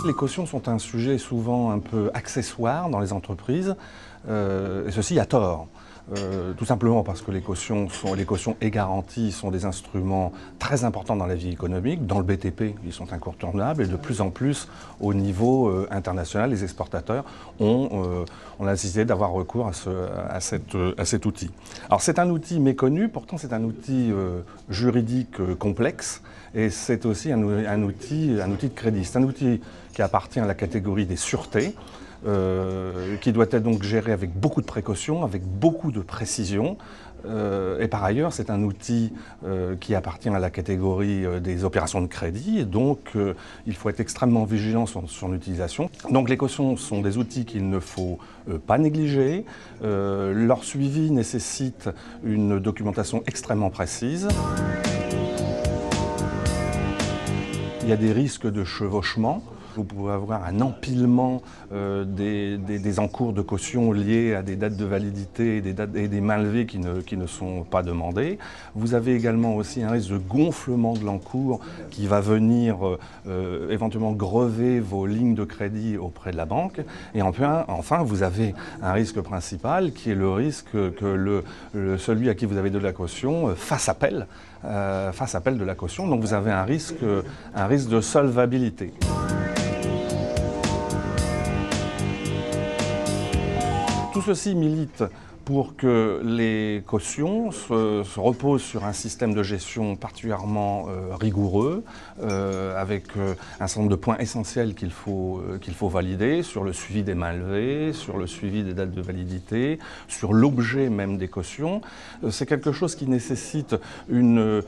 Les cautions sont un sujet souvent un peu accessoire dans les entreprises, et ceci à tort. Tout simplement parce que les cautions et garanties sont des instruments très importants dans la vie économique. Dans le BTP, ils sont incontournables et de plus en plus au niveau international, les exportateurs ont la nécessité d'avoir recours à cet outil. Alors c'est un outil méconnu, pourtant c'est un outil juridique complexe et c'est aussi un outil de crédit. C'est un outil qui appartient à la catégorie des sûretés. Qui doit être donc géré avec beaucoup de précautions, avec beaucoup de précision. Et par ailleurs, c'est un outil qui appartient à la catégorie des opérations de crédit, et donc il faut être extrêmement vigilant sur son utilisation. Donc les cautions sont des outils qu'il ne faut pas négliger. Leur suivi nécessite une documentation extrêmement précise. Il y a des risques de chevauchement. Vous pouvez avoir un empilement des encours de caution liés à des dates de validité et des mainlevés qui ne sont pas demandés. Vous avez également aussi un risque de gonflement de l'encours qui va venir éventuellement grever vos lignes de crédit auprès de la banque. Et enfin, vous avez un risque principal qui est le risque que celui à qui vous avez de la caution fasse appel de la caution. Donc vous avez un risque de solvabilité. Tout ceci milite pour que les cautions se reposent sur un système de gestion particulièrement rigoureux, avec un certain nombre de points essentiels qu'il faut valider, sur le suivi des mainlevés, sur le suivi des dates de validité, sur l'objet même des cautions. C'est quelque chose qui nécessite une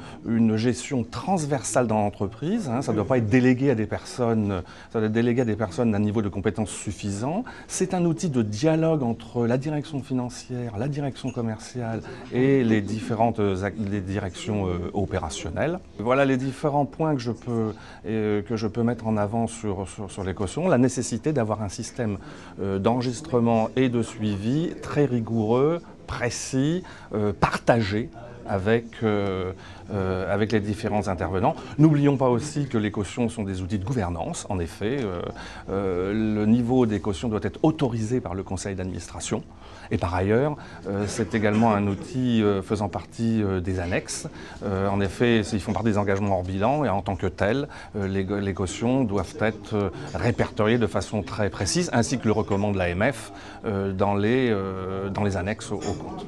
gestion transversale dans l'entreprise. Ça ne doit pas être délégué à des personnes, ça doit être délégué à des personnes d'un niveau de compétence suffisant. C'est un outil de dialogue entre la direction financière, la direction commerciale et les différentes directions opérationnelles. Voilà les différents points que je peux mettre en avant sur les cautions. La nécessité d'avoir un système d'enregistrement et de suivi très rigoureux, précis, partagé avec les différents intervenants. N'oublions pas aussi que les cautions sont des outils de gouvernance. En effet, le niveau des cautions doit être autorisé par le conseil d'administration. Et par ailleurs, c'est également un outil faisant partie des annexes. En effet, ils font partie des engagements hors bilan et en tant que tels, les cautions doivent être répertoriées de façon très précise, ainsi que le recommande l'AMF dans les annexes au compte.